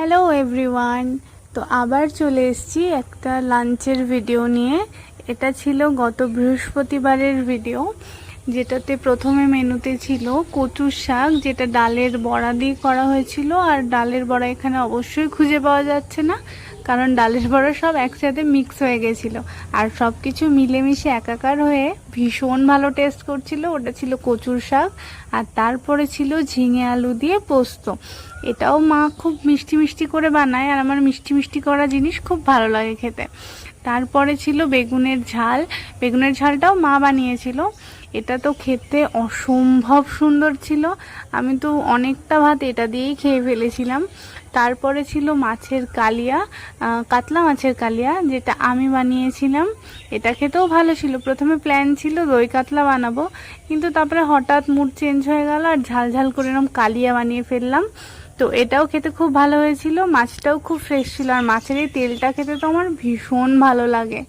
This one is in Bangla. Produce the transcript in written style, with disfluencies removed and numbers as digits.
Hello everyone. তো আবার চলে এসেছি একটা লাঞ্চের ভিডিও নিয়ে। এটা ছিল গত বৃহস্পতিবারের ভিডিও, যেটাতে প্রথমে মেনুতে ছিল কচুর শাক, যেটা ডালের বড়া দিয়ে করা হয়েছিল। আর ডালের বড়া এখানে অবশ্যই খুঁজে পাওয়া যাচ্ছে না, কারণ ডালের বড়া সব একসাথে মিক্স হয়ে গেছিলো আর সব কিছু মিলেমিশে একাকার হয়ে ভীষণ ভালো টেস্ট করছিল। ওটা ছিল কচুর শাক, আর তারপরে ছিল ঝিঙে আলু দিয়ে পোস্ত। এটাও মা খুব মিষ্টি মিষ্টি করে বানায়, আর আমার মিষ্টি মিষ্টি করা জিনিস খুব ভালো লাগে খেতে। তারপরে ছিল বেগুনের ঝাল। বেগুনের ঝালটাও মা বানিয়েছিল। এটা তো খেতে অসম্ভব সুন্দর ছিল, আমি তো অনেকটা ভাত এটা দিয়েই খেয়ে ফেলেছিলাম। তারপরে ছিল মাছের কালিয়া, কাতলা মাছের কালিয়া, যেটা আমি বানিয়েছিলাম। এটা খেতেও ভালো ছিল। প্রথমে প্ল্যান ছিল দই কাতলা বানাবো, কিন্তু তারপরে হঠাৎ মুড চেঞ্জ হয়ে গেল আর ঝাল ঝাল করে এরকম কালিয়া বানিয়ে ফেললাম। তো এটাও খেতে খুব ভালো হয়েছিল, মাছটাও খুব ফ্রেশ ছিল, আর মাছের এই তেলটা খেতে তো আমার ভীষণ ভালো লাগে।